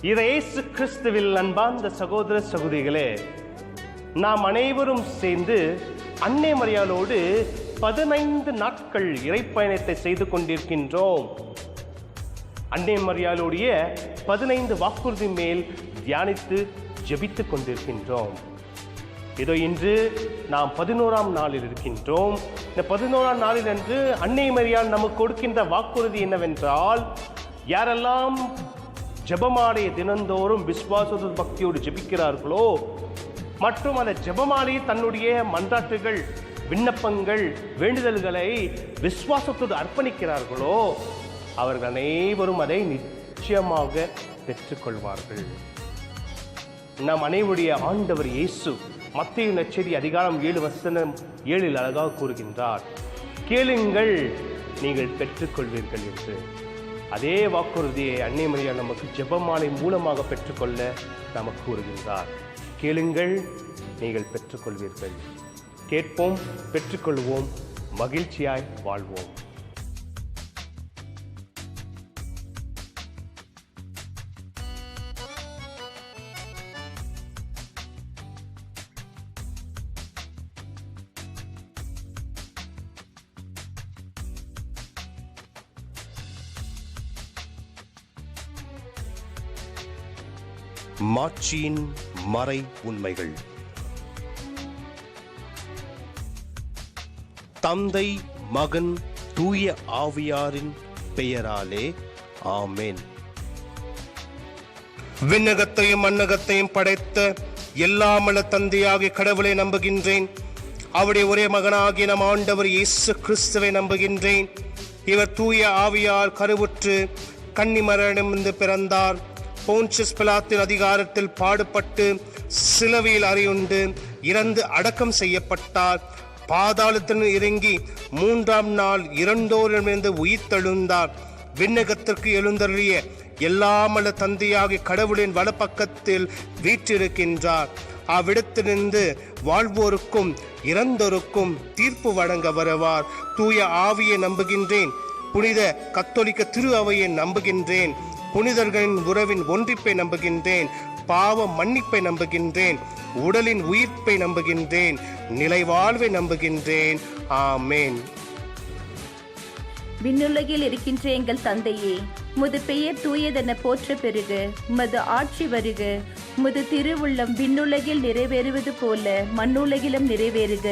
இயேசு கிறிஸ்துவில் அன்பார்ந்த சகோதர சகோதரிகளே, நாம் அனைவரும் சேர்ந்து அன்னை மரியாளோடு 15 நாட்கள் இறைப்பயணத்தை செய்து கொண்டிருக்கின்றோம். அன்னை மரியாளுடைய 15 வாக்குறுதி மேல் தியானித்து ஜெபித்துக் கொண்டிருக்கின்றோம். இதோ இன்று நாம் 11ஆம் நாளில் இருக்கின்றோம். இந்த 11ஆம் நாளில் அன்று அன்னை மரியாள் நமக்கு கொடுக்கின்ற வாக்குறுதி என்னவென்றால், யாரெல்லாம் ஜெபமாலையை தினந்தோறும் விசுவாச பக்தியோடு ஜெபிக்கிறார்களோ மற்றும் அந்த ஜெபமாலையை தன்னுடைய மன்றாட்டுகள், விண்ணப்பங்கள், வேண்டுதல்களை விசுவாசத்தோடு அர்ப்பணிக்கிறார்களோ அவர்கள் அனைவரும் அதை நிச்சயமாக பெற்றுக்கொள்வார்கள். நம் அனைவருடைய ஆண்டவர் இயேசு மத்தேயு நற்செய்தி அதிகாரம் 7:7 அழகாக கூறுகின்றார், கேளுங்கள் நீங்கள் பெற்றுக்கொள்வீர்கள் என்று. அதே வாக்குறுதியை அன்னை மரியாள் நமக்கு ஜெபமாலை மூலமாக பெற்றுக்கொள்ள நமக்கு கூறுகின்றார். கேளுங்கள் நீங்கள் பெற்றுக்கொள்வீர்கள். கேட்போம், பெற்றுக்கொள்வோம், மகிழ்ச்சியாய் வாழ்வோம். மாட்சியின் மறை உண்மைகள். தந்தை, மகன், தூய ஆவியாரின் பெயராலே ஆமென். விண்ணகத்தையும் மண்ணகத்தையும் படைத்த எல்லாமல்ல தந்தையாகிய கடவுளை நம்புகின்றேன். அவருடைய ஒரே மகனாகிய நம் ஆண்டவர் இயேசு கிறிஸ்துவை நம்புகின்றேன். இவர் தூய ஆவியால் கருவுற்று கன்னிமரியாளிடமிருந்து பிறந்தார். போன்சியஸ் பிலாத்தின் அதிகாரத்தில் பாடுபட்டு சிலுவையில் அறையுண்டு இறந்து அடக்கம் செய்யப்பட்டார். பாதாளத்தில் இறங்கி 3ஆம் நாள் இறந்தோரிடமிருந்து உயிர்த்தெழுந்தார். விண்ணகத்திற்கு எழுந்தருளிய எல்லாமல்ல தந்தையாகிய கடவுளின் வலப்பக்கத்தில் வீற்றிருக்கின்றார். அவ்விடத்திலிருந்து வாழ்வோருக்கும் இறந்தோருக்கும் தீர்ப்பு வழங்க வருவார். தூய ஆவியை நம்புகின்றேன். புனித கத்தோலிக்க திரு அவையை நம்புகின்றேன். புனிதர்களின் உறவின் ஒன்றிப்பை நம்புகின்றேன். பாவ மன்னிப்பை நம்புகின்றேன். உடலின் உயிர்ப்பை நம்புகின்றேன். நிலைவாழ்வை நம்புகின்றேன். ஆமேன். விண்ணுலகில் இருக்கின்ற எங்கள் தந்தையே, உமது பெயர் தூயதென போற்ற பெறுக. உமது ஆட்சி வருக. உமது திருவுள்ளம் விண்ணுலகில் நிறைவேறுவது போல மண்ணுலகிலும் நிறைவேறுக.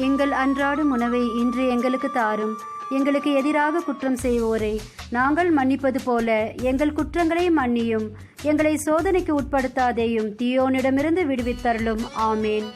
எங்கள் அன்றாடும் உணவை இன்று எங்களுக்கு தாரும். எங்களுக்கு எதிராக குற்றம் செய்வோரை நாங்கள் மன்னிப்பது போல எங்கள் குற்றங்களை மன்னியும். எங்களை சோதனைக்கு உட்படுத்தாதேயும், தீயோனிடமிருந்து விடுவித்தருளும். ஆமேன்.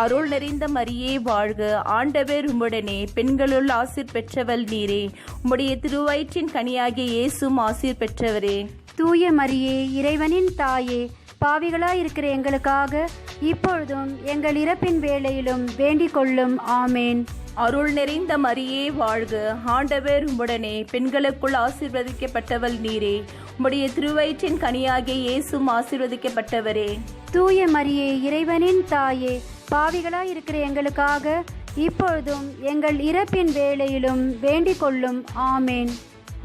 அருள் நிறைந்த மரியே வாழ்க. ஆண்டவர் உம்முடனே, பெண்களுள் ஆசீர் பெற்றவள் நீரே. உம்முடைய திருவயிற்றின் கனியாகிய இயேசுவும் ஆசீர் பெற்றவரே. தூய மரியே, இறைவனின் தாயே, பாவிகளாயிருக்கிற எங்களுக்காக இப்பொழுதும் எங்கள் இறப்பின் வேளையிலும் வேண்டிக் கொள்ளும். ஆமேன். அருள் நிறைந்த மரியே வாழ்க. ஆண்டவர் உம்முடனே, பெண்களுக்குள் ஆசீர்வதிக்கப்பட்டவள் நீரே. உம்முடைய திருவயிற்றின் கனியாகிய இயேசுவும் ஆசீர்வதிக்கப்பட்டவரே. தூய மரியே, இறைவனின் தாயே, பாவிகளாயிருக்கிற எங்களுக்காக இப்பொழுதும் எங்கள் இறப்பின் வேளையிலும் வேண்டிக் கொள்ளும். ஆமேன்.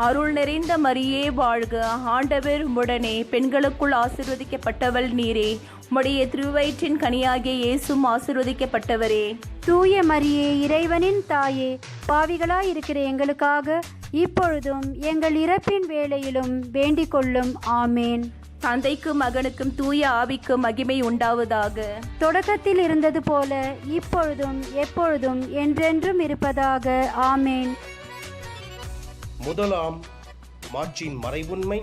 அருள் நிறைந்த மரியே வாழ்க. ஆண்டவர் உம்முடனே, பெண்களுக்குள் ஆசீர்வதிக்கப்பட்டவள் நீரே. உம்முடைய திருவயிற்றின் கனியாகிய இயேசுவும் ஆசீர்வதிக்கப்பட்டவரே. தூய மரியே, இறைவனின் தாயே, பாவிகளாயிருக்கிற எங்களுக்காக இப்பொழுதும் எங்கள் இறப்பின் வேளையிலும் வேண்டிக் கொள்ளும். ஆமேன். தந்தைக்கும் மகனுக்கும் தூய ஆவிக்கும் மகிமை உண்டாவதாக. தொடக்கத்தில் இருந்தது போல இப்பொழுதும் எப்பொழுதும் என்றென்றும் இருப்பதாக. ஆமேன். முதலாம் மாட்சியின் மறைவுண்மை,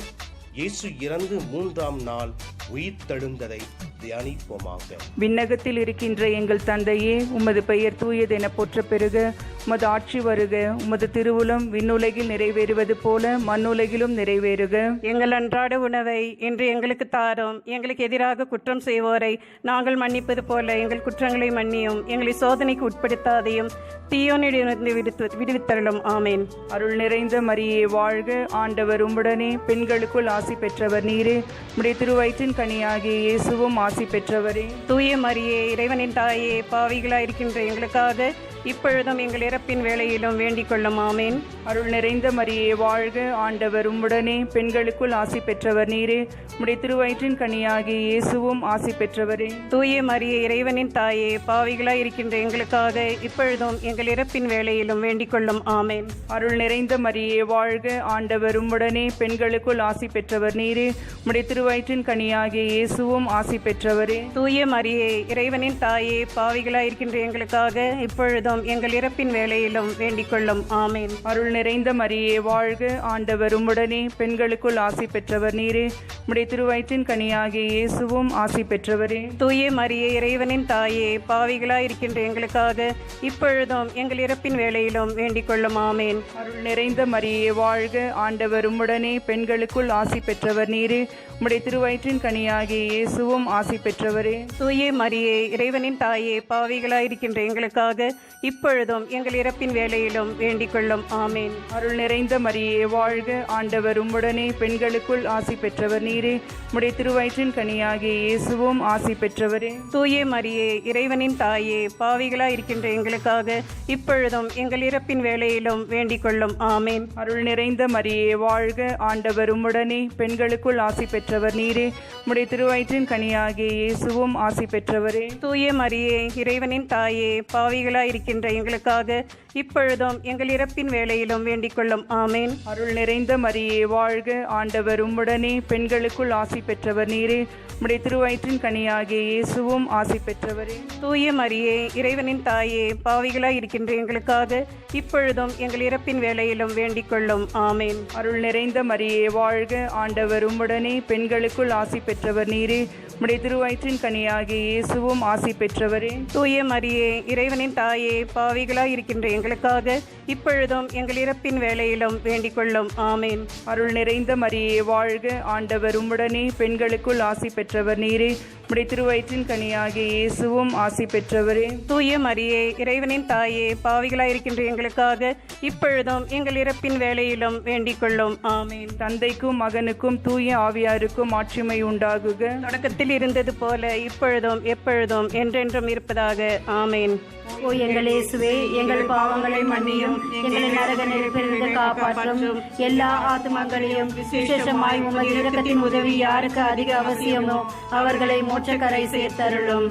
இயேசு இறந்து 3ஆம் நாள் உயிர்த்தெழுந்ததை தியானிப்போமாக. விண்ணகத்தில் இருக்கின்ற எங்கள் தந்தையே, உமது பெயர் தூயதென போற்ற பெறுக. உமது ஆட்சி வருக. உமது திருவுளம் விண்ணுலகில் நிறைவேறுவது போல மண்ணுலகிலும் நிறைவேறுக. எங்கள் அன்றாட உணவை இன்று எங்களுக்கு தாரும். எங்களுக்கு எதிராக குற்றம் செய்வோரை நாங்கள் மன்னிப்பது போல எங்கள் குற்றங்களை மன்னியும். எங்களை சோதனைக்கு உட்படுத்தாதையும், தீயோனிடமிருந்து விடுவித்தருளும். ஆமேன். அருள் நிறைந்த மரியே வாழ்க. ஆண்டவர் உம்முடனே, பெண்களுக்குள் ஆசி பெற்றவர் நீரே. உம்முடைய திருவயிற்றின் கனியாகிய இயேசுவும் ஆசி பெற்றவரே. தூய மரியே, இறைவனின் தாயே, பாவிகளாயிருக்கின்ற எங்களுக்காக இப்பொழுதும் எங்கள் இறப்பின் வேளையிலும் வேண்டிக் கொள்ளும் ஆமேன். அருள் நிறைந்த மரியே வாழ்க, ஆண்டவர் உம்முடனே, பெண்களுக்குள் ஆசி பெற்றவர் நீரே. உம்முடைய திருவயிற்றின் கனியாகிய இயேசுவும் ஆசி பெற்றவரே. தூய மரியே, இறைவனின் தாயே, பாவிகளாய் இருக்கின்ற எங்களுக்காக இப்பொழுதும் எங்கள் இறப்பின் வேளையிலும் வேண்டிக் கொள்ளும் ஆமேன். அருள் நிறைந்த மரியே வாழ்க, ஆண்டவர் உம்முடனே, பெண்களுக்குள் ஆசி பெற்றவர் நீரே. உம்முடைய திருவயிற்றின் கனியாகிய இயேசுவும் ஆசி பெற்றவரே. தூய மரியே, இறைவனின் தாயே, பாவிகளாய் இருக்கின்ற எங்களுக்காக இப்பொழுதும் எங்கள் இறப்பின் வேளையிலும் வேண்டிக் கொள்ளும் ஆமேன். அருள் நிறைந்த மரியே வாழ்க, ஆண்டவர் உம்முடனே, பெண்களுக்குள் ஆசி பெற்றவர் நீரே. உம்முடைய திருவயிற்றின் கனியாகிய இயேசுவும் ஆசி பெற்றவரே. தூய மரியே, இறைவனின் தாயே, பாவிகளாய் இருக்கின்ற எங்களுக்காக இப்பொழுதும் எங்கள் இறப்பின் வேளையிலும் வேண்டிக் கொள்ளும் ஆமேன். அருள் நிறைந்த மரியே வாழ்க, ஆண்டவர் உம்முடனே, பெண்களுக்குள் ஆசி பெற்றவர் நீரே. உம்முடைய திருவயிற்றின் கனியாகிய இயேசுவும் ஆசி பெற்றவரே. தூய மரியே, இறைவனின் தாயே, பாவிகளாய் இருக்கின்ற எங்களுக்காக இப்பொழுதும் எங்கள் இறப்பின் வேளையிலும் வேண்டிக் கொள்ளும் ஆமேன். அருள் நிறைந்த மரியே வாழ்க, ஆண்டவர் உம்முடனே, பெண்களுக்குள் ஆசி பெற்றவர் நீரே. உம்முடைய திருவயிற்றின் கனியாகிய இயேசுவும் ஆசி பெற்றவரே. தூய மரியே, இறைவனின் தாயே, பாவிகளாய் இருக்கின்ற எங்களுக்காக இப்பொழுதும் எங்கள் இறப்பின் வேளையிலும் வேண்டிக் கொள்ளும் ஆமேன். அருள் நிறைந்த மரியே வாழ்க, ஆண்டவர் உம்முடனே, பெண்களுக்குள் ஆசி பெற்றவர் நீரே. உம்முடைய திருவயிற்றின் கனியாகிய இயேசுவும் ஆசி பெற்றவரே. தூய மரியே, இறைவனின் தாயே, பாவிகளாய் இருக்கின்ற எங்களுக்காக இப்பொழுதும் எங்கள் இறப்பின் வேளையிலும் வேண்டிக் கொள்ளும் ஆமேன். அருள் நிறைந்த மரியே வாழ்க, ஆண்டவர் உம்முடனே, பெண்களுக்குள் ஆசி பெற்றவர் நீரே. உம்முடைய திருவயிற்றின் கனியாகிய இயேசுவும் ஆசி பெற்றவரே. தூய மரியே, இறைவனின் தாயே, பாவிகளாய் இருக்கின்ற எங்களுக்காக இப்பொழுதும் எங்கள் இறப்பின் வேளையிலும் வேண்டிக் கொள்ளும் ஆமேன். அருள் நிறைந்த மரியே வாழ்க, ஆண்டவர் உம்முடனே, பெண்களுக்குள் ஆசி பெற்றவர் நீரே. உம்முடைய திருவயிற்றின் கனியாகிய இயேசுவும் ஆசி பெற்றவரே. தூய மரியே, இறைவனின் தாயே, பாவிகளாய் இருக்கின்ற எங்களுக்காக இப்பொழுதும் எங்கள் இறப்பின் வேளையிலும் வேண்டிக் கொள்ளும் ஆமேன். அருள் நிறைந்த மரியே வாழ்க, ஆண்டவர் உம்முடனே, பெண்களுக்குள் ஆசி பெற்றவர் நீரே. உம்முடைய திருவயிற்றின் கனியாகிய இயேசுவும் ஆசி பெற்றவரே. தூய மரியே, இறைவனின் தாயே, பாவிகளாய் இருக்கின்ற எங்களுக்காக இப்பொழுதும் எங்கள் இறப்பின் வேளையிலும் வேண்டிக் கொள்ளும் ஆமேன். தந்தைக்கும் மகனுக்கும் தூய ஆவியாருக்கும் ஆட்சிமை உண்டாகுக. தொடக்கத்தில் இருந்தது போல இப்பொழுதும் எப்பொழுதும் என்றென்றும் இருப்பதாக ஆமேன். ஓ எங்கள் இயேசுவே, எங்கள் பாவங்களை மன்னியும், எங்களை நரக நெருப்பிலிருந்து காப்பாற்றும். எல்லா ஆத்துமங்களையும் விசேஷமாய் உமது இரக்கத்தின் உதவி யாருக்கு அதிக அவசியமோ அவர்களை மோட்சக்கரை சேர்த்தருளும்.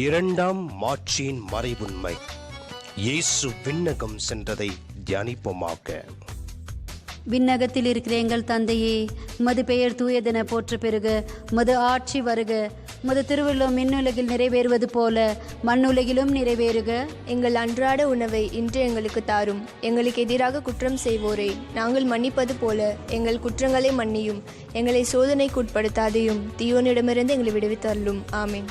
இரண்டாம் மாட்சியின் மறைவுண்மை. இயேசு விண்ணகம் சென்றதை தியானிப்போமாக. விண்ணகத்தில் இருக்கிற எங்கள் தந்தையே, உமது பெயர் தூயதென போற்ற பெறுக. உமது ஆட்சி வருக. உமது திருவுள்ளம் மின்னுலகில் நிறைவேறுவது போல மண்ணுலகிலும் நிறைவேறுக. எங்கள் அன்றாட உணவை இன்று எங்களுக்கு தாரும். எங்களுக்கு எதிராக குற்றம் செய்வோரை நாங்கள் மன்னிப்பது போல எங்கள் குற்றங்களை மன்னியும். எங்களை சோதனைக்கு உட்படுத்தாதையும் தீயோனிடமிருந்து எங்களை விடுவித்தருளும். ஆமீன்.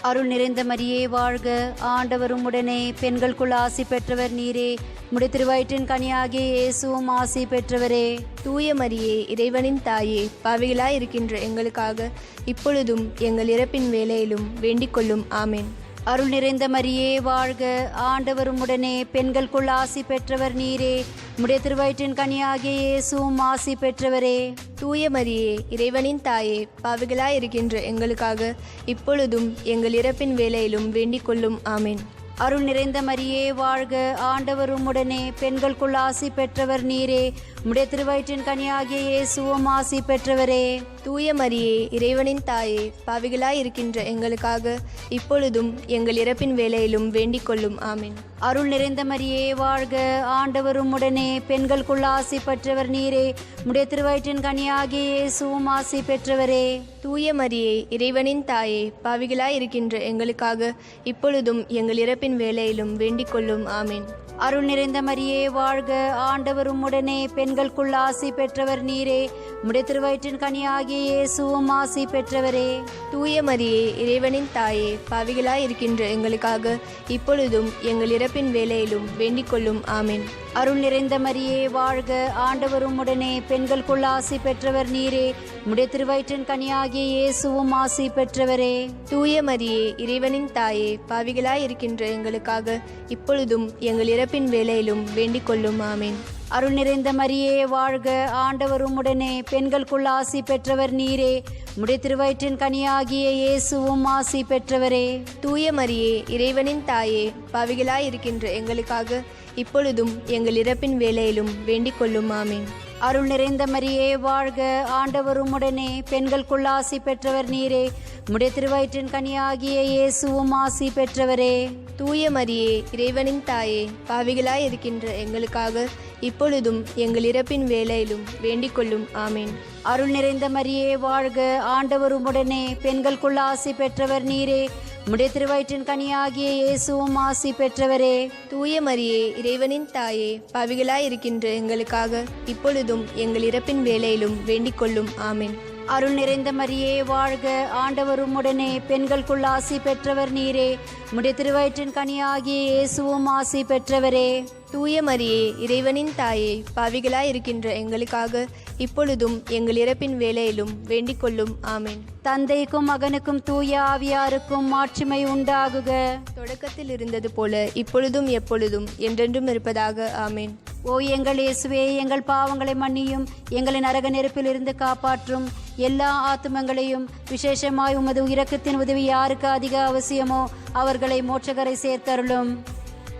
அருள் நிறைந்த மரியே வாழ்க, ஆண்டவர் உம்முடனே, பெண்களுக்குள் ஆசி பெற்றவர் நீரே. உம்முடைய திருவயிற்றின் கனியாகிய இயேசுவும் ஆசி பெற்றவரே. தூய மரியே, இறைவனின் தாயே, பாவிகளாய் இருக்கின்ற எங்களுக்காக இப்பொழுதும் எங்கள் இறப்பின் வேளையிலும் வேண்டிக் கொள்ளும். ஆமேன். அருள் நிறைந்த மரியே வாழ்க, ஆண்டவர் உம்முடனே, பெண்களுக்குள் ஆசி பெற்றவர் நீரே. உம்முடைய திருவயிற்றின் கனியாகிய இயேசுவும் ஆசி பெற்றவரே. தூய மரியே, இறைவனின் தாயே, பாவிகளாய் இருக்கின்ற எங்களுக்காக இப்பொழுதும் எங்கள் இறப்பின் வேளையிலும் வேண்டிக் கொள்ளும். ஆமேன். அருள் நிறைந்த மரியே வாழ்க, ஆண்டவர் உம்முடனே, பெண்களுக்குள் ஆசி பெற்றவர் நீரே. உம்முடைய திருவயிற்றின் கனியாகிய இயேசுவும் ஆசி பெற்றவரே. தூய மரியே, இறைவனின் தாயே, பாவிகளாய் இருக்கின்ற எங்களுக்காக இப்பொழுதும் எங்கள் இறப்பின் வேளையிலும் வேண்டிக் கொள்ளும். ஆமீன். அருள் நிறைந்த மரியே வாழ்க, ஆண்டவர் உம்முடனே, பெண்களுக்குள் ஆசி பெற்றவர் நீரே. உம்முடைய திருவயிற்றின் கனியாகிய இயேசுவும் ஆசி பெற்றவரே. தூய மரியே, இறைவனின் தாயே, பாவிகளாய் இருக்கின்ற எங்களுக்காக இப்பொழுதும் எங்கள் இறப்பின் வேளையிலும் வேண்டிக் கொள்ளும். ஆமீன். அருள் நிறைந்த மரியே வாழ்க, ஆண்டவர் உம்முடனே, பெண்களுக்குள் ஆசி பெற்றவர் நீரே. உம்முடைய திருவயிற்றின் கனியாகிய இயேசுவும் ஆசி பெற்றவரே. தூய மரியே, இறைவனின் தாயே, பாவிகளாய் இருக்கின்ற எங்களுக்காக இப்பொழுதும் எங்கள் இறப்பின் வேளையிலும் வேண்டிக் கொள்ளும். ஆமென். அருள் நிறைந்த மரியே வாழ்க, ஆண்டவர் உம்முடனே, பெண்களுக்குள் ஆசி பெற்றவர் நீரே. உம்முடைய திருவயிற்றின் கனியாகிய இயேசுவும் ஆசி பெற்றவரே. தூய மரியே, இறைவனின் தாயே, பாவிகளாய் இருக்கின்ற எங்களுக்காக இப்பொழுதும் எங்கள் இறப்பின் வேளையிலும் வேண்டிக் கொள்ளும். ஆமென். அருள் நிறைந்த மரியே வாழ்க, ஆண்டவர் உம்முடனே, பெண்களுக்குள் ஆசி பெற்றவர் நீரே. உம்முடைய திருவயிற்றின் கனியாகிய இயேசுவும் ஆசி பெற்றவரே. தூய மரியே, இறைவனின் தாயே, பாவிகளாய் இருக்கின்ற எங்களுக்காக இப்பொழுதும் எங்கள் இறப்பின் வேளையிலும் வேண்டிக் கொள்ளும். ஆமென். அருள் நிறைந்த மரியே வாழ்க, ஆண்டவர் உம்முடனே, பெண்களுக்குள் ஆசி பெற்றவர் நீரே. உம்முடைய திருவயிற்றின் கனியாகிய இயேசுவும் ஆசி பெற்றவரே. தூய மரியே, இறைவனின் தாயே, பாவிகளாய் இருக்கின்ற எங்களுக்காக இப்பொழுதும் எங்கள் இறப்பின் வேளையிலும் வேண்டிக் கொள்ளும். ஆமென். அருள் நிறைந்த மரியே வாழ்க, ஆண்டவர் உம்முடனே, பெண்களுக்குள் ஆசி பெற்றவர் நீரே. உம்முடைய திருவயிற்றின் கனியாகிய இயேசுவும் ஆசி பெற்றவரே. தூய மரியே, இறைவனின் தாயே, பாவிகளாய் இருக்கின்ற எங்களுக்காக இப்பொழுதும் எங்கள் இறப்பின் வேளையிலும் வேண்டிக் கொள்ளும். ஆமென். அருள் நிறைந்த மரியே வாழ்க, ஆண்டவர் உம்முடனே, பெண்களுக்குள் ஆசி பெற்றவர் நீரே. உம்முடைய திருவயிற்றின் கனியாகிய இயேசுவும் ஆசி பெற்றவரே. தூய மரியே, இறைவனின் தாயே, பாவிகளாய் இருக்கின்ற எங்களுக்காக இப்பொழுதும் எங்கள் இறப்பின் வேளையிலும் வேண்டிக் கொள்ளும். ஆமென். தந்தைக்கும் மகனுக்கும் தூய ஆவியாருக்கும் மாட்சிமை உண்டாகுக. தொடக்கத்தில் இருந்தது போல இப்பொழுதும் எப்பொழுதும் என்றென்றும் இருப்பதாக. ஆமென். ஓ எங்கள் இயேசுவே, எங்கள் பாவங்களை மன்னியும், எங்களை நரக நெருப்பிலிருந்து காப்பாற்றும். எல்லா ஆத்துமங்களையும், விசேஷமாய் உமது இரக்கத்தின் உதவி யாருக்கு அதிக அவசியமோ அவர்களை மோட்சகரை சேர்த்தருளும்.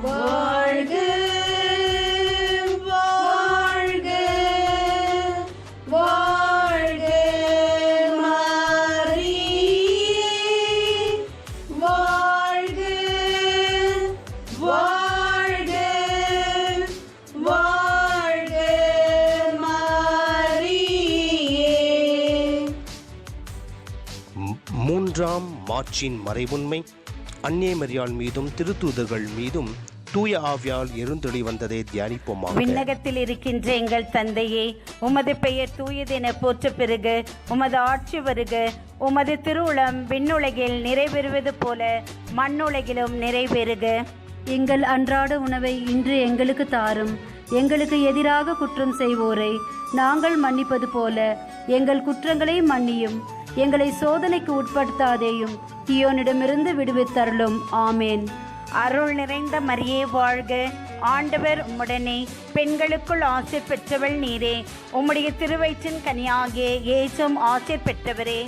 வாழ்க வாழ்க வாழ்க மரியே, வாழ்க வாழ்க வாழ்க மரியே. மூன்றாம் மாட்சியின் மறைவுண்மை அன்னை மரியாள் மீதும் திருத்தூதர்கள் மீதும் தூய ஆவியால் எழுந்தொளி வந்ததை தியானிப்போமாக. விண்ணகத்தில் இருக்கின்ற எங்கள் தந்தையே, உமது பெயர் தூயதென போற்ற பெறுக. உமது ஆட்சி வருக. உமது திருவுளம் விண்ணுலகில் நிறைவேறுவது போல மண்ணுலகிலும் நிறைவேறுக. எங்கள் அன்றாட உணவை இன்று எங்களுக்கு தாரும். எங்களுக்கு எதிராக குற்றம் செய்வோரை நாங்கள் மன்னிப்பது போல எங்கள் குற்றங்களை மன்னியும். எங்களை சோதனைக்கு உட்படுத்தாதேயும், தீயோனிடமிருந்து விடுவித்தருளும். ஆமேன். அருள் நிறைந்த மரியே வாழ்க, ஆண்டவர் உம்முடனே, பெண்களுக்குள் ஆசீர் பெற்றவள் நீரே. உம்முடைய திருவயிற்றின் கனியாகிய இயேசுவும் ஆசீர் பெற்றவரே.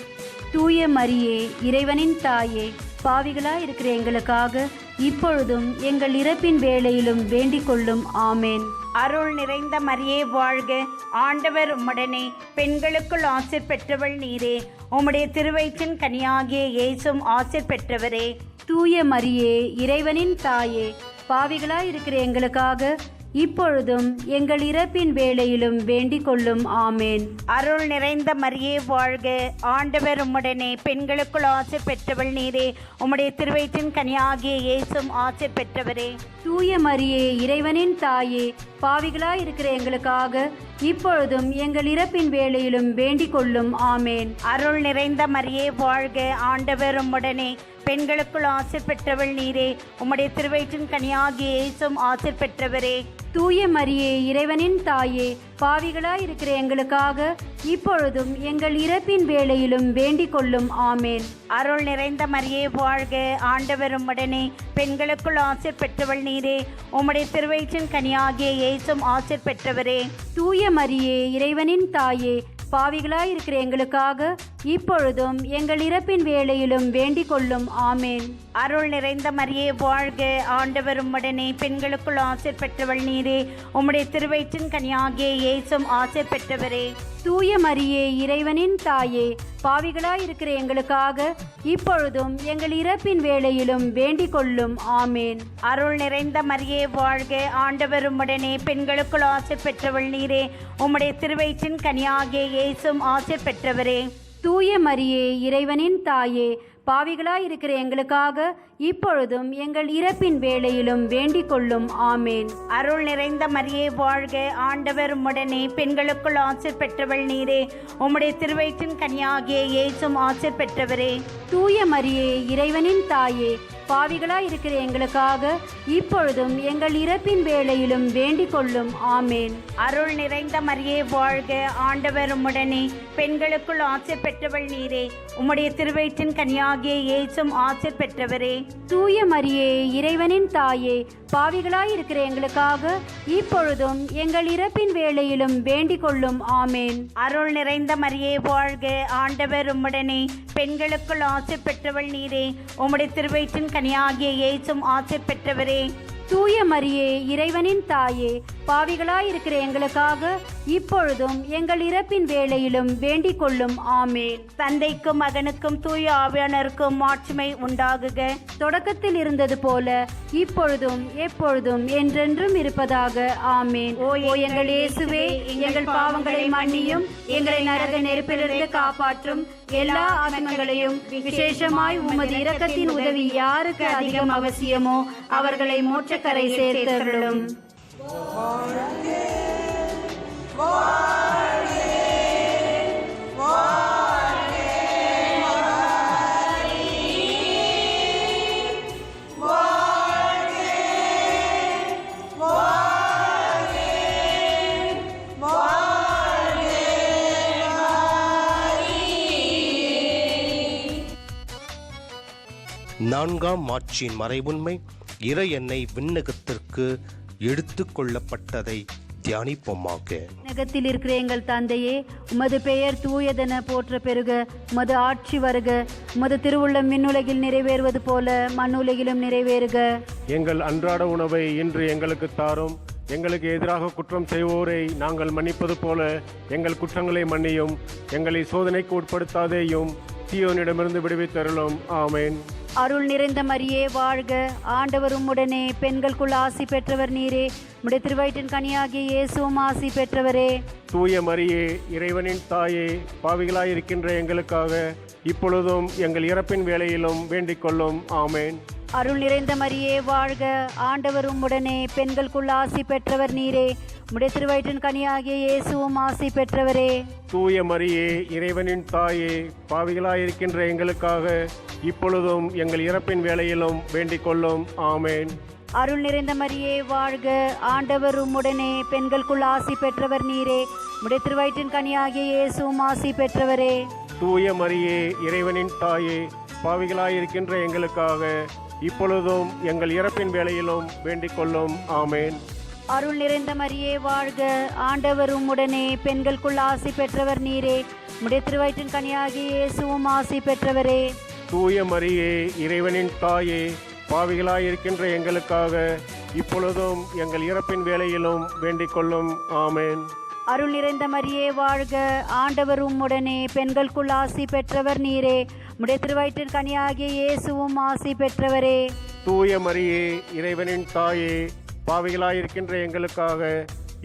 தூய மரியே, இறைவனின் தாயே, பாவிகளாய் இருக்கிற எங்களுக்காக இப்பொழுதும் எங்கள் இறப்பின் வேளையிலும் வேண்டிக் கொள்ளும். ஆமேன். அருள் நிறைந்த மரியே வாழ்க, ஆண்டவர் உம்முடனே, பெண்களுக்குள் ஆசீர் பெற்றவள் நீரே. உம்முடைய திருவயிற்றின் கனியாகிய இயேசுவும் ஆசீர் பெற்றவரே. தூய மரியே, இறைவனின் தாயே, பாவிகளாய் இருக்கிற எங்களுக்காக இப்பொழுதும் எங்கள் இறப்பின் வேளையிலும் வேண்டிக் கொள்ளும். ஆமேன். அருள் நிறைந்த மரியே வாழ்க, ஆண்டவர் உம்முடனே, பெண்களுக்குள் ஆசீர் பெற்றவள் நீரே. உம்முடைய திருவயிற்றின் கனியாகிய இயேசுவும் ஆசீர் பெற்றவரே. தூய மரியே, இறைவனின் தாயே, பாவிகளாய் இருக்கிற எங்களுக்காக இப்பொழுதும் எங்கள் இறப்பின் வேளையிலும் வேண்டிக் கொள்ளும். ஆமேன். அருள் நிறைந்த மரியே வாழ்க, ஆண்டவர் உம்முடனே, பெண்களுக்குள் ஆசீர் பெற்றவள் நீரே. உம்முடைய திருவயிற்றின் கனியாகிய இயேசுவும் ஆசீர் பெற்றவரே. தூய மரியே, இறைவனின் தாயே, பாவிகளாய் இருக்கிற எங்களுக்காக இப்பொழுதும் எங்கள் இறப்பின் வேளையிலும் வேண்டிக் கொள்ளும். ஆமேன். அருள் நிறைந்த மரியே வாழ்க, ஆண்டவர் உம்முடனே, பெண்களுக்குள் ஆசீர் பெற்றவள் நீரே. உம்முடைய திருவயிற்றின் கனியாகிய இயேசுவும் ஆசீர் பெற்றவரே. தூய மரியே, இறைவனின் தாயே, பாவிகளாய் இருக்கிற எங்களுக்காக இப்பொழுதும் எங்கள் இறப்பின் வேளையிலும் வேண்டிக் கொள்ளும். ஆமேன். அருள் நிறைந்த மரியே வாழ்க, ஆண்டவர் உம்முடனே, பெண்களுக்குள் ஆசீர் பெற்றவள் நீரே. உம்முடைய திருவயிற்றின் கனியாகிய இயேசுவும் ஆசீர் பெற்றவரே. தூய மரியே, இறைவனின் தாயே, பாவிகளாய் இருக்கிற எங்களுக்காக இப்பொழுதும் எங்கள் இறப்பின் வேளையிலும் வேண்டிக் கொள்ளும். ஆமேன். அருள் நிறைந்த மரியே வாழ்க, ஆண்டவர் உம்முடனே, பெண்களுக்குள் ஆசீர் பெற்றவள் நீரே. உம்முடைய திருவயிற்றின் கனியாகிய இயேசுவும் ஆசீர் பெற்றவரே. தூய மரியே, இறைவனின் தாயே, பாவிகளாய் இருக்கிற எங்களுக்காக இப்பொழுதும் எங்கள் இறப்பின் வேளையிலும் வேண்டிக் கொள்ளும். ஆமேன். அருள் நிறைந்த மரியே வாழ்க, ஆண்டவர் உம்முடனே, பெண்களுக்குள் ஆசீர் பெற்றவள் நீரே, உம்முடைய திருவயிற்றின் கனியாகிய இயேசுவும் ஆசீர் பெற்றவரே. தூய மரியே, இறைவனின் தாயே, பாவிகளாய் இருக்கிற எங்களுக்காக இப்பொழுதும் எங்கள் இறப்பின் வேளையிலும் வேண்டிக் கொள்ளும். ஆமேன். அருள் நிறைந்த மரியே வாழ்க, ஆண்டவர் உம்முடனே, பெண்களுக்குள் ஆசீர் பெற்றவள் நீரே, உம்முடைய திருவயிற்றின் கனியாகிய இயேசுவும் ஆசீர் பெற்றவரே. தூய மரியே, இறைவனின் தாயே, பாவிகளாய் இருக்கிற எங்களுக்காக இப்பொழுதும் எங்கள் இறப்பின் வேளையிலும் வேண்டிக் கொள்ளும். ஆமேன். அருள் நிறைந்த மரியே வாழ்க, ஆண்டவர் உம்முடனே, பெண்களுக்குள் ஆசீர் பெற்றவள் நீரே, உம்முடைய திருவயிற்றின் கனியாகிய இயேசுவும் ஆசீர் பெற்றவரே. தூய மரியே, இறைவனின் தாயே, பாவிகளாய் இருக்கிற எங்களுக்காக இப்பொழுதும் எங்கள் இறப்பின் வேளையிலும் வேண்டிக் கொள்ளும். ஆமேன். தந்தைக்கும் மகனுக்கும் தூய ஆவியானருக்கும் மாட்சிமை உண்டாகுக. தொடக்கத்தில் இருந்தது போல இப்பொழுதும் எப்பொழுதும் என்றென்றும் இருப்பதாக. ஆமேன். ஓ எங்கள் இயேசுவே, எங்கள் பாவங்களை மன்னியும், எங்களை நரக நெருப்பிலிருந்து காப்பாற்றும், எல்லா ஆத்மங்களையும் விசேஷமாய் உமது இரக்கத்தின் உதவி யாருக்கு அதிகம் அவசியமோ அவர்களை மோட்சக்கரை சேர்த்தருளும். நான்காம் மாட்சியின் மறைவுண்மை, இறை எண்ணெய் விண்ணகத்திற்கு எடுத்து கொள்ளப்பட்டதை தியானிப்போமாக. நகத்தில் இருக்கிற எங்கள் தந்தையே, உமது பெயர் தூயதென போற்ற பெருக, உமது ஆட்சி வருக, உமது திருவுள்ளம் விண்ணுலகில் நிறைவேறுவது போல மண்ணுலகிலும் நிறைவேறுக. எங்கள் அன்றாட உணவை இன்று எங்களுக்கு தாரும். எங்களுக்கு எதிராக குற்றம் செய்வோரை நாங்கள் மன்னிப்பது போல எங்கள் குற்றங்களை மன்னியும். எங்களை சோதனைக்கு உட்படுத்தாதேயும், தீயோனிடமிருந்து விடுவித்தருளும். ஆமேன். அருள் நிறைந்த மரியே வாழ்க, ஆண்டவர் உம்முடனே, பெண்களுக்குள் ஆசி பெற்றவர் நீரே, உம்முடைய திருவயிற்றின் கனியாகிய இயேசுவும் ஆசி பெற்றவரே. தூய மரியே, இறைவனின் தாயே, பாவிகளாயிருக்கின்ற எங்களுக்காக இப்பொழுதும் எங்கள் இறப்பின் வேளையிலும் வேண்டிக் கொள்ளும். ஆமேன். அருள் நிறைந்த மரியே வாழ்க, ஆண்டவர் உம்முடனே, பெண்களுக்குள் ஆசி பெற்றவர் நீரே, உம்முடைய திருவயிற்றின் கனியாகிய இயேசுவும் ஆசி பெற்றவரே. தூய மரியே, இறைவனின் தாயே, பாவிகளாயிருக்கின்ற எங்களுக்காக இப்பொழுதும் எங்கள் இறப்பின் வேளையிலும் வேண்டிக் கொள்ளும். ஆமேன். அருள் நிறைந்த மரியே வாழ்க, ஆண்டவர் உம்முடனே, பெண்களுக்குள் ஆசி பெற்றவர் நீரே, உம்முடைய திருவயிற்றின் கனியாகிய இயேசுவும் ஆசி பெற்றவரே. தூய மரியே, இறைவனின் தாயே, பாவிகளாயிருக்கின்ற எங்களுக்காக இப்பொழுதும் எங்கள் இறப்பின் வேளையிலும் வேண்டிக் கொள்ளும். ஆமேன். அருள் நிறைந்த மரியே வாழ்க, ஆண்டவர் உம்முடனே, பெண்களுக்குள் ஆசி பெற்றவர் நீரே, உம்முடைய திருவயிற்றின் கனியாகிய இயேசுவும் ஆசி பெற்றவரே. தூய மரியே, இறைவனின் தாயே, பாவிகளாயிருக்கின்ற எங்களுக்காக இப்பொழுதும் எங்கள் இறப்பின் வேளையிலும் வேண்டிக் கொள்ளும். ஆமேன். அருள் நிறைந்த மரியே வாழ்க, ஆண்டவர் உம்முடனே, பெண்களுக்குள் ஆசி பெற்றவர் நீரே, உம்முடைய திருவயிற்றின் கனியாகிய இயேசுவும் ஆசி பெற்றவரே. தூய மரியே, இறைவனின் தாயே, பாவிகளாயிருக்கின்ற எங்களுக்காக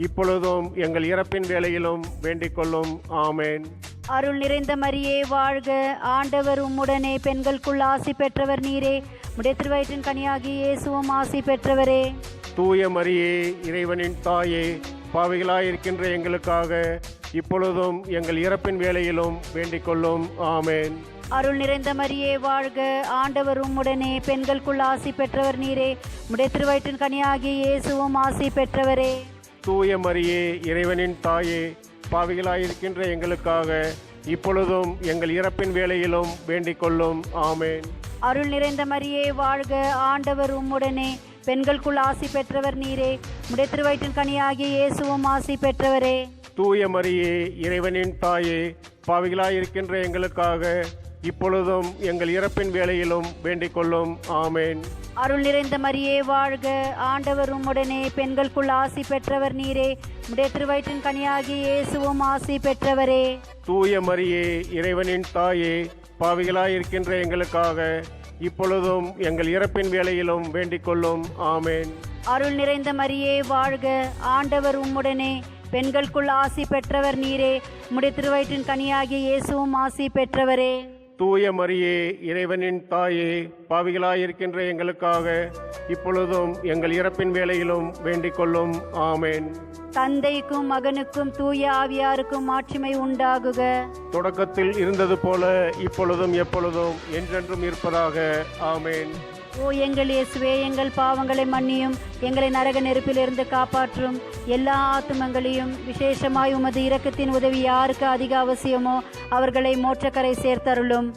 இப்பொழுதும் எங்கள் இறப்பின் வேளையிலும் வேண்டிக் கொள்ளும். ஆமேன். அருள் நிறைந்த மரியே வாழ்க, ஆண்டவர் உம்முடனே, பெண்களுக்குள் ஆசி பெற்றவர் நீரே, உம்முடைய திருவயிற்றின் கனியாகிய இயேசுவும் ஆசி பெற்றவரே. தூய மரியே, இறைவனின் தாயே, பாவிகளாயிருக்கின்ற எங்களுக்காக இப்பொழுதும் எங்கள் இறப்பின் வேளையிலும் வேண்டிக் கொள்ளும். ஆமேன். அருள் நிறைந்த மரியே வாழ்க, ஆண்டவர் உம்முடனே, பெண்களுக்குள் ஆசி பெற்றவர் நீரே, உம்முடைய திருவயிற்றின் கனியாகிய இயேசுவும் ஆசி பெற்றவரே. தூய மரியே, இறைவனின் தாயே, பாவிகளாயிருக்கின்ற எங்களுக்காக இப்பொழுதும் எங்கள் இறப்பின் வேளையிலும் வேண்டிக் கொள்ளும். ஆமேன். அருள் நிறைந்த மரியே வாழ்க, ஆண்டவர் உம்முடனே, பெண்களுக்குள் ஆசி பெற்றவர் நீரே, உம்முடைய திருவயிற்றின் கனியாகிய இயேசுவும் ஆசி பெற்றவரே. தூய மரியே, இறைவனின் தாயே, பாவிகளாயிருக்கின்ற எங்களுக்காக இப்பொழுதும் எங்கள் இறப்பின் வேளையிலும் வேண்டிக் கொள்ளும். ஆமேன். அருள் நிறைந்த மரியே வாழ்க, ஆண்டவர் உம்முடனே, பெண்களுக்குள் ஆசி பெற்றவர் நீரே, உம்முடைய திருவயிற்றின் கனியாகிய இயேசுவும் ஆசி பெற்றவரே. தூய மரியே, இறைவனின் தாயே, பாவிகளாயிருக்கின்ற எங்களுக்காக இப்பொழுதும் எங்கள் இறப்பின் வேளையிலும் வேண்டிக் கொள்ளும். ஆமேன். அருள் நிறைந்த மரியே வாழ்க, ஆண்டவர் உம்முடனே, பெண்களுக்குள் ஆசி பெற்றவர் நீரே, உம்முடைய திருவயிற்றின் கனியாகிய இயேசுவும் ஆசி பெற்றவரே. தூய மரியே இறைவனின் தாயே, பாவிகளாயிருக்கின்ற எங்களுக்காக இப்பொழுதும் எங்கள் இறப்பின் வேளையிலும் வேண்டிக் கொள்ளும். ஆமேன். தந்தைக்கும் மகனுக்கும் தூய ஆவியாருக்கும் மாட்சிமை உண்டாகுக. தொடக்கத்தில் இருந்தது போல இப்பொழுதும் எப்பொழுதும் என்றென்றும் இருப்பதாக. ஆமேன். ஓ எங்கள் இயேசுவே, எங்கள் பாவங்களை மன்னியும், எங்களை நரக நெருப்பிலிருந்து காப்பாற்றும். எல்லா ஆத்துமங்களையும் விசேஷமாய் உமது இரக்கத்தின் உதவி யாருக்கு அதிக அவசியமோ அவர்களை மோட்சக்கரை சேர்த்தருளும்.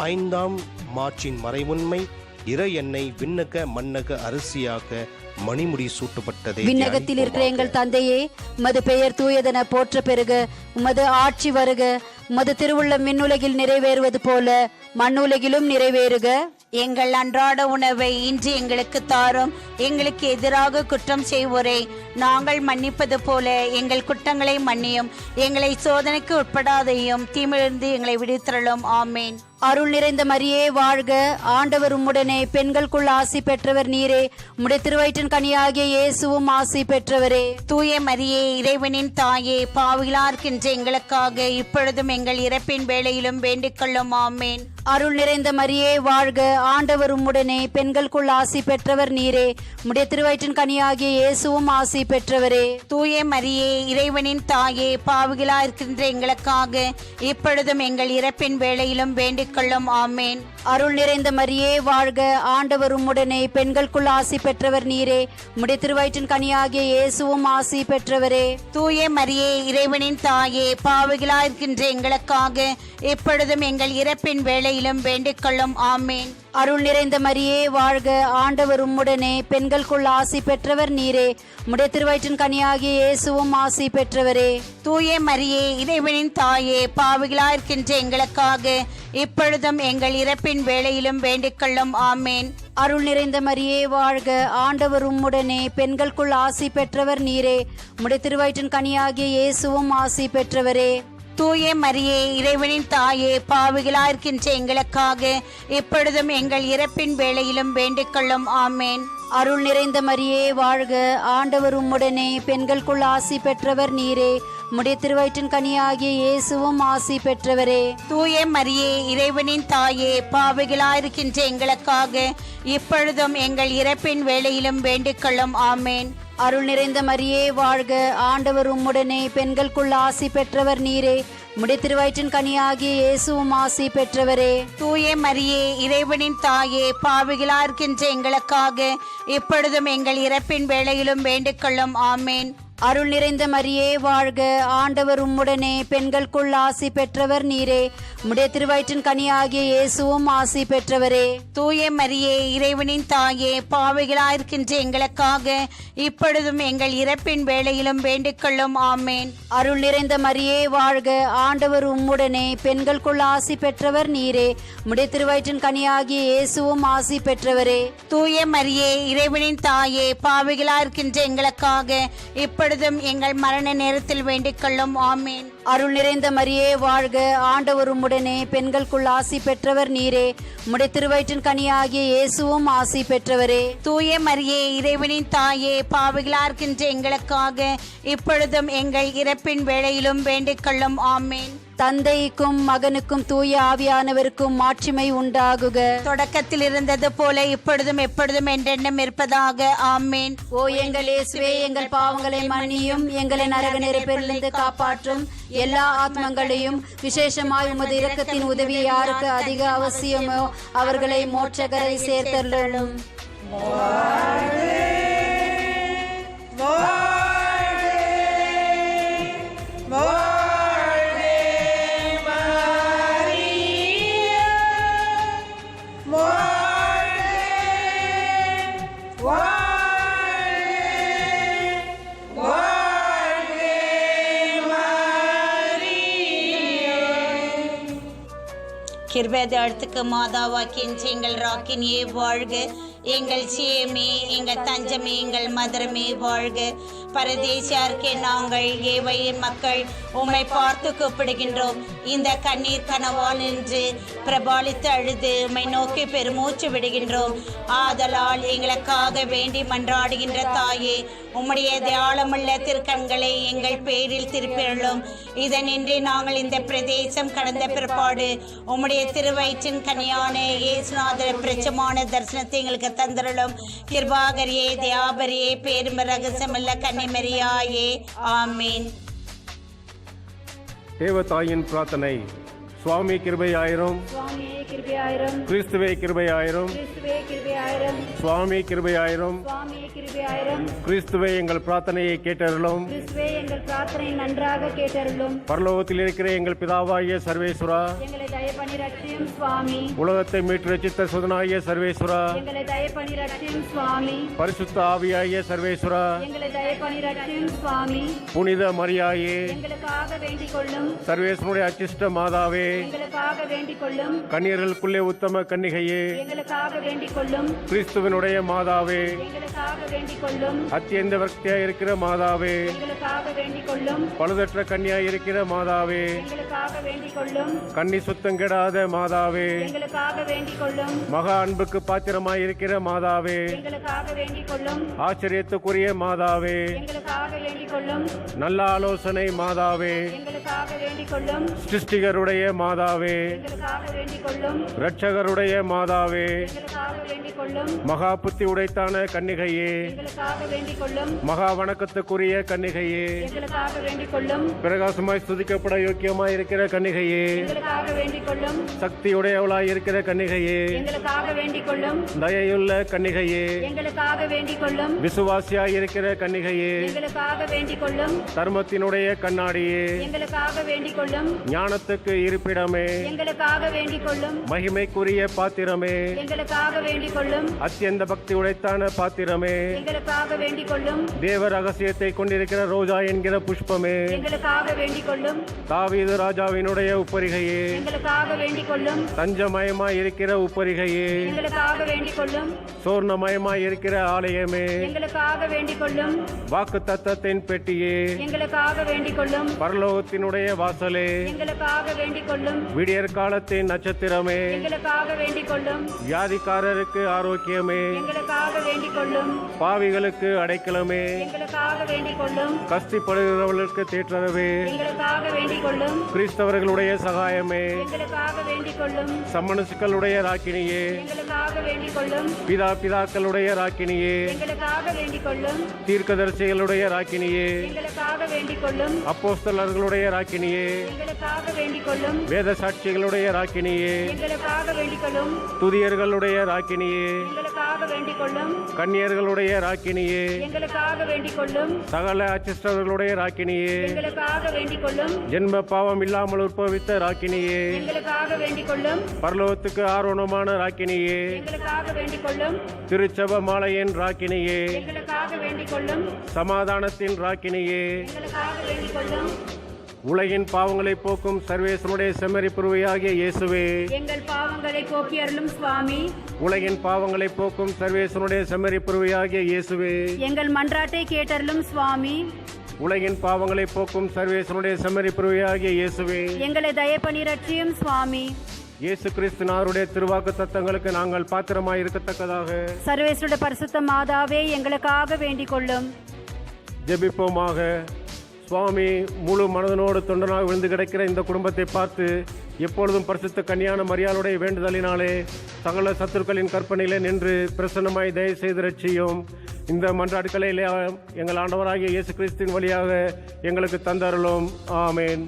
ஐந்தாம் மாட்சியின் மறைவுண்மை, இறை எண்ணெய் விண்ணக மண்ணக அரிசியாக மணிமுடி சூட்டப்பட்டதே. விண்ணகத்தில் இருக்கிற எங்கள் தந்தையே, உமது பெயர் தூயதென போற்ற பெறுக. உமது ஆட்சி வருக. உமது திருவுள்ளம் விண்ணுலகில் நிறைவேறுவது போல மண்ணுலகிலும் நிறைவேறுக. எங்கள் அன்றாட உணவை இன்று எங்களுக்கு தாரும். எங்களுக்கு எதிராக குற்றம் செய்வோரை நாங்கள் மன்னிப்பது போல எங்கள் குற்றங்களை மன்னியும். எங்களை சோதனைக்கு உட்படாதையும் தீமையிலிருந்து எங்களை விடுவித்தருளும். ஆமேன். அருள் நிறைந்த மரியே வாழ்க. ஆண்டவர் உம்முடனே, பெண்களுக்குள் ஆசி பெற்றவர் நீரே. உம்முடைய திருவயிற்றின் கனியாகிய இயேசுவும் ஆசி பெற்றவரே. தூய மரியே, இறைவனின் தாயே, பாவிகளார்க்கின்ற எங்களுக்காக இப்பொழுதும் எங்கள் இறப்பின் வேளையிலும் வேண்டிக் கொள்ளும். ஆமேன். அருள் நிறைந்த மரியே வாழ்க. ஆண்டவர் உம்முடனே, பெண்களுக்குள் ஆசி பெற்றவர் நீரே. உம்முடைய திருவயிற்றின் கனியாகிய இயேசுவும் ஆசி பெற்றவரே. தூய மரியே, இறைவனின் தாயே, பாவிகளாயிருக்கின்ற எங்களுக்காக இப்பொழுதும் எங்கள் இறப்பின் வேளையிலும் வேண்டிக் கொள்ளும். ஆமேன். அருள் நிறைந்த மரியே வாழ்க. ஆண்டவர் உம்முடனே, பெண்களுக்குள் ஆசி பெற்றவர் நீரே. உம்முடைய திருவயிற்றின் கனியாகிய இயேசுவும் ஆசி பெற்றவரே. தூய மரியே, இறைவனின் தாயே, பாவிகளாயிருக்கின்ற எங்களுக்காக இப்பொழுதும் எங்கள் இறப்பின் வேளையிலும் வேண்டிக் கொள்ளும். ஆமேன். அருள் நிறைந்த மரியே வாழ்க. ஆண்டவர் உம்முடனே, பெண்களுக்குள் ஆசி பெற்றவர் நீரே. உம்முடைய திருவயிற்றின் கனியாகிய இயேசுவும் ஆசி பெற்றவரே. தூய மரியே, இறைவனின் தாயே, பாவிகளாயிருக்கின்ற எங்களுக்காக இப்பொழுதும் எங்கள் இறப்பின் வேளையிலும் வேண்டிக் கொள்ளும். ஆமேன். அருள் நிறைந்த மரியே வாழ்க. ஆண்டவர் உம்முடனே, பெண்களுக்குள் ஆசி பெற்றவர் நீரே. உம்முடைய திருவயிற்றின் கனியாகிய இயேசுவும் ஆசி பெற்றவரே. தூய மரியே, இறைவனின் தாயே, பாவிகளாயிருக்கின்ற எங்களுக்காக இப்பொழுதும் எங்கள் இறப்பின் வேளையிலும் வேண்டிக் கொள்ளும். ஆமேன். அருள் நிறைந்த மரியே வாழ்க. ஆண்டவர் உம்முடனே, பெண்களுக்குள் ஆசி பெற்றவர் நீரே. உம்முடைய திருவயிற்றின் கனியாகிய இயேசுவும் ஆசி பெற்றவரே. தூய மரியே, இறைவனின் தாயே, பாவிகளாயிருக்கின்ற எங்களுக்காக இப்பொழுதும் எங்கள் இறப்பின் வேளையிலும் வேண்டிக் கொள்ளும். ஆமேன். அருள் நிறைந்த மரியே வாழ்க. ஆண்டவர் உம்முடனே, பெண்களுக்குள் ஆசி பெற்றவர் நீரே. உம்முடைய திருவயிற்றின் கனியாகிய இயேசுவும் ஆசி பெற்றவரே. தூய மரியே, இறைவனின் தாயே, பாவிகளாயிருக்கின்ற எங்களுக்காக இப்பொழுதும் எங்கள் இறப்பின் வேளையிலும் வேண்டிக் கொள்ளும். ஆமேன். அருள் நிறைந்த மரியே வாழ்க. ஆண்டவர் உம்முடனே, பெண்களுக்குள் ஆசி பெற்றவர் நீரே. உம்முடைய திருவயிற்றின் கனியாகிய இயேசுவும் ஆசி பெற்றவரே. தூய மரியே, இறைவனின் தாயே, பாவிகளாயிருக்கின்ற எங்களுக்காக இப்பொழுதும் எங்கள் இறப்பின் வேளையிலும் வேண்டிக் கொள்ளும். ஆமேன். அருள் நிறைந்த மரியே வாழ்க. ஆண்டவர் உம்முடனே, பெண்களுக்குள் ஆசி பெற்றவர் நீரே. உம்முடைய திருவயிற்றின் கனியாகிய இயேசுவும் ஆசி பெற்றவரே. தூய மரியே, இறைவனின் தாயே, பாவிகளாயிருக்கின்ற எங்களுக்காக இப்பொழுதும் எங்கள் மரண நேரத்தில் வேண்டிக் கொள்ளும். ஆமேன். அருள் நிறைந்த மரியே வாழ்க. ஆண்டவர் உம்முடனே, பெண்களுக்குள் ஆசி பெற்றவர் நீரே. உம்முடைய திருவயிற்றின் கனியாகிய இயேசுவும் ஆசி பெற்றவரே. தூய மரியே, இறைவனின் தாயே, பாவிகளாயிருக்கின்ற எங்களுக்காக இப்பொழுதும் எங்கள் இறப்பின் வேளையிலும் வேண்டிக் கொள்ளும். ஆமேன். தந்தைக்கும் மகனுக்கும் தூய ஆவியானவருக்கும் மாட்சிமை உண்டாகுக. தொடக்கத்தில் இருந்தது போல இப்பொழுதும் எப்பொழுதும் என்றென்றும் இருப்பதாக. ஆமேன். ஓ எங்கள் இயேசுவே, எங்கள் பாவங்களை மன்னியும், எங்களை நரக நெருப்பிலிருந்து காப்பாற்றும். எல்லா ஆத்மங்களையும் விசேஷமாய் உமது இரக்கத்தின் உதவி யாருக்கு அதிக அவசியமோ அவர்களை மோட்சகரை சேர்த்தருளும். கிருபேதாழ்த்துக்கு மாதாவாக்கின் எங்கள் ராக்கினியே வாழ்க. எங்கள் சியமே, எங்கள் தஞ்சமே, எங்கள் மதுரமே வாழ்க. பரதேசியார்க்கே நாங்கள் ஏவையின் மக்கள் உம்மை பார்த்து கூப்பிடுகின்றோம். இந்த கண்ணீர் கனவால் நின்று பிரபாலித்து அழுது உம்மை நோக்கி பெருமூச்சு விடுகின்றோம். ஆதலால் எங்களுக்காக வேண்டி மன்றாடுகின்ற தாயே, உம்முடைய தியாளமுள்ள திருக்கண்களை எங்கள் பேரில் திருப்பியுள்ளோம். இதனின்றி நாங்கள் இந்த பிரதேசம் கடந்த பிற்பாடு உம்முடைய திருவயிற்றின் கனியான இயேசுநாதர் பிரச்சமான தரிசனத்தை எங்களுக்கு தந்திரலும். கிருபாகரியே, தியாபரியே, பேரும் ரகசியமுள்ள கன்னிமரியாயே, ஆமீன். தேவதாயின் பிரார்த்தனை. சுவாமி கிருபையாயிரும், கிறிஸ்துவே கிருபையாயிரும், சுவாமி கிருபையாயிரும், கிறிஸ்துவே எங்கள் பிரார்த்தனையை கேட்டருளும். எங்கள் பிரார்த்தனை நன்றாக கேட்டருளும். பரலோகத்தில் இருக்கிற எங்கள் பிதாவாகிய சர்வேஸ்வரா, எங்களை தயப்பணி ரட்சியும் சுவாமி. உலகத்தை மீட்டு ரட்சித்த சுதனாகிய சர்வேஸ்வரா, எங்களை தயப்பணி ரட்சியும் சுவாமி. பரிசுத்த ஆவியாகிய சர்வேஸ்வரா, எங்களை தயப்பணி ரட்சியும் சுவாமி. புனித மரியாயே, எங்களுக்காக வேண்டிக் கொள்ளும். சர்வேஸ்வருடைய அச்சிஷ்ட மாதாவே, எங்களுக்காக வேண்டிக் கொள்ளும். கன்னியர்களுக்குள்ளே உத்தம கன்னிகையே, எங்களுக்காக வேண்டிக் கொள்ளும். கிறிஸ்துவனுடைய மாதாவே, எங்களுக்காக வேண்டிக் கொள்ளும். அத்தியந்த பக்தியாய் இருக்கிற மாதாவே, எங்களுக்காக வேண்டிக் கொள்ளும். பழுதற்ற கன்னியாய் இருக்கிற மாதாவே, எங்களுக்காக வேண்டிக் கொள்ளும். கன்னி சுத்தம் கெடாத மாதாவே, எங்களுக்காக வேண்டிக் கொள்ளும். மகா அன்புக்கு பாத்திரமாய் இருக்கிற மாதாவே, எங்களுக்காக வேண்டிக் கொள்ளும். ஆச்சரியத்துக்குரிய மாதாவே, எங்களுக்காக வேண்டிக் கொள்ளும். நல்ல ஆலோசனை மாதாவே, எங்களுக்காக வேண்டிக் கொள்ளும். சிருஷ்டிகருடைய மாதாவே, எங்களுக்காக வேண்டிக் கொள்ளும். இரட்சகருடைய மாதாவே, எங்களுக்காக வேண்டிக் கொள்ளும். மகா புத்தி உடைத்தான கன்னிகையே, எங்களுக்காக வேண்டிக் கொள்ளும். மகா வணக்கத்துக்குரிய கன்னிகையே, எங்களுக்காக வேண்டிக் கொள்ளும். பிரகாசமாய் ஸ்துதிக்கப்பட யோக்கியமாய் இருக்கிற கன்னிகையே, எங்களுக்காக வேண்டிக் கொள்ளும். சக்தியுடையவளாய் இருக்கிற கன்னிகையே, எங்களுக்காக வேண்டிக் கொள்ளும். தயையுள்ள கன்னிகையே, எங்களுக்காக வேண்டிக் கொள்ளும். விசுவாசியாய் இருக்கிற கன்னிகையே, எங்களுக்காக வேண்டிக் கொள்ளும். தர்மத்தினுடைய கண்ணாடியே, எங்களுக்காக வேண்டிக் கொள்ளும். ஞானத்துக்கு இருப்பிடமே, எங்களுக்காக வேண்டிக் கொள்ளும். மகிமைக்குரிய பாத்திரமே, எங்களுக்காக வேண்டிக் கொள்ளும். அத்தியந்த பக்தி உடைத்தான பாத்திரமே, எங்களுக்காக வேண்டிக் கொள்ளும். தேவ ரகசியத்தை கொண்டிருக்கிற ரோஜா என்கிற புஷ்பமே, எங்களுக்காக வேண்டிக் கொள்ளும். தாவீது ராஜாவினுடைய உப்பரிகையே, எங்களுக்காக வேண்டிக் கொள்ளும். தஞ்சமயமாய் இருக்கிற உப்பரிகையே, எங்களுக்காக வேண்டிக் கொள்ளும். சோர்ணமயமாய் இருக்கிற ஆலயமே, எங்களுக்காக வேண்டிக் கொள்ளும். வாக்கு தத்தத்தின் பெட்டியே, எங்களுக்காக வேண்டிக் கொள்ளும். பரலோகத்தினுடைய வாசலே, எங்களுக்காக வேண்டிக் கொள்ளும். விடியற் காலத்தின் நட்சத்திரமே, எங்களுக்காக வேண்டிக் கொள்ளும். வியாதிக்காரருக்கு ஆரோக்கியமே, எங்களுக்காக வேண்டிக் கொள்ளும். பாவிகளுக்கு அடைக்கலமே, எங்களுக்காக வேண்டிக் கொள்ளும். கஸ்திப்படுகிறவர்களுக்கு தேற்றரவே, எங்களுக்காக வேண்டிக் கொள்ளும். கிறிஸ்தவர்களுடைய சகாயமே, எங்களுக்காக வேண்டிக் கொள்ளும். சம்மனசுக்களுடைய ராக்கினியே, எங்களுக்காக வேண்டிக் கொள்ளும். பிதாக்களுடைய ராக்கினியே, எங்களுக்காக வேண்டிக் கொள்ளும். தீர்க்கதரிசிகளுடைய ராக்கினியே, எங்களுக்காக வேண்டிக் கொள்ளும். அப்போஸ்தலர்களுடைய ராக்கினியே, எங்களுக்காக வேண்டிக் கொள்ளும். வேத சாட்சிகளுடைய ராக்கினியே, எங்களுக்காக வேண்டிக் கொள்ளும். துதியர்களுடைய ராக்கினியே, எங்களுக்காக வேண்டிக் கொள்ளும். கன்னியர்களுடைய ராக்கினியே, எங்களுக்காக வேண்டிக் கொள்ளும். சகல அச்சிஷ்டர்களுடைய ராக்கினியே, எங்களுக்காக வேண்டிக் கொள்ளும். ஜென்ம பாவம் இல்லாமல் உற்பவித்த ராக்கினியே, எங்களுக்காக வேண்டிக் கொள்ளும். பரலோகத்துக்கு ஆரோணமான ராக்கினியே, எங்களுக்காக வேண்டிக் கொள்ளும். திருச்சப மாலையின் ராக்கினியே, எங்களுக்காக வேண்டிக் கொள்ளும். சமாதானத்தின் ராக்கினியே, எங்களுக்காக வேண்டிக் கொள்ளும். உலகின் பாவங்களை போக்கும் சர்வேசனுடைய செம்மறிப்புருவையாகிய இயேசுவே, எங்கள் பாவங்களை போக்கி அருளும் சுவாமி. உலகின் பாவங்களை போக்கும் சர்வேசனுடைய செம்மறிப்புருவையாகிய இயேசுவே, எங்கள் மன்றாட்டை கேட்டருளும் சுவாமி. உலகின் பாவங்களை போக்கும் சர்வேசனுடைய செம்மறிப்புருவையாகிய இயேசுவே, எங்களை தயப்பணி ரட்சியும் சுவாமி. இயேசு கிறிஸ்துனாருடைய திருவாக்கு தத்தங்களுக்கு நாங்கள் பாத்திரமாய் இருக்கத்தக்கதாக சர்வேஸ்வருடைய பரிசுத்த மாதாவே எங்களுக்காக வேண்டிக் கொள்ளும். ஜெபிப்போமாக. சுவாமி, முழு மனதனோடு தொண்டனாக விழுந்து கிடக்கிற இந்த குடும்பத்தை பார்த்து எப்பொழுதும் பரிசுத்த கன்னியான மரியாளுடைய வேண்டுதலினாலே சகல சத்துருக்களின் கற்பனையிலே நின்று பிரசன்னமாய் தயவு செய்து ரட்சியும். இந்த மன்றாட்டுக்களை எங்கள் ஆண்டவராகிய இயேசு கிறிஸ்துவின் வழியாக எங்களுக்கு தந்தருளும். ஆமேன்.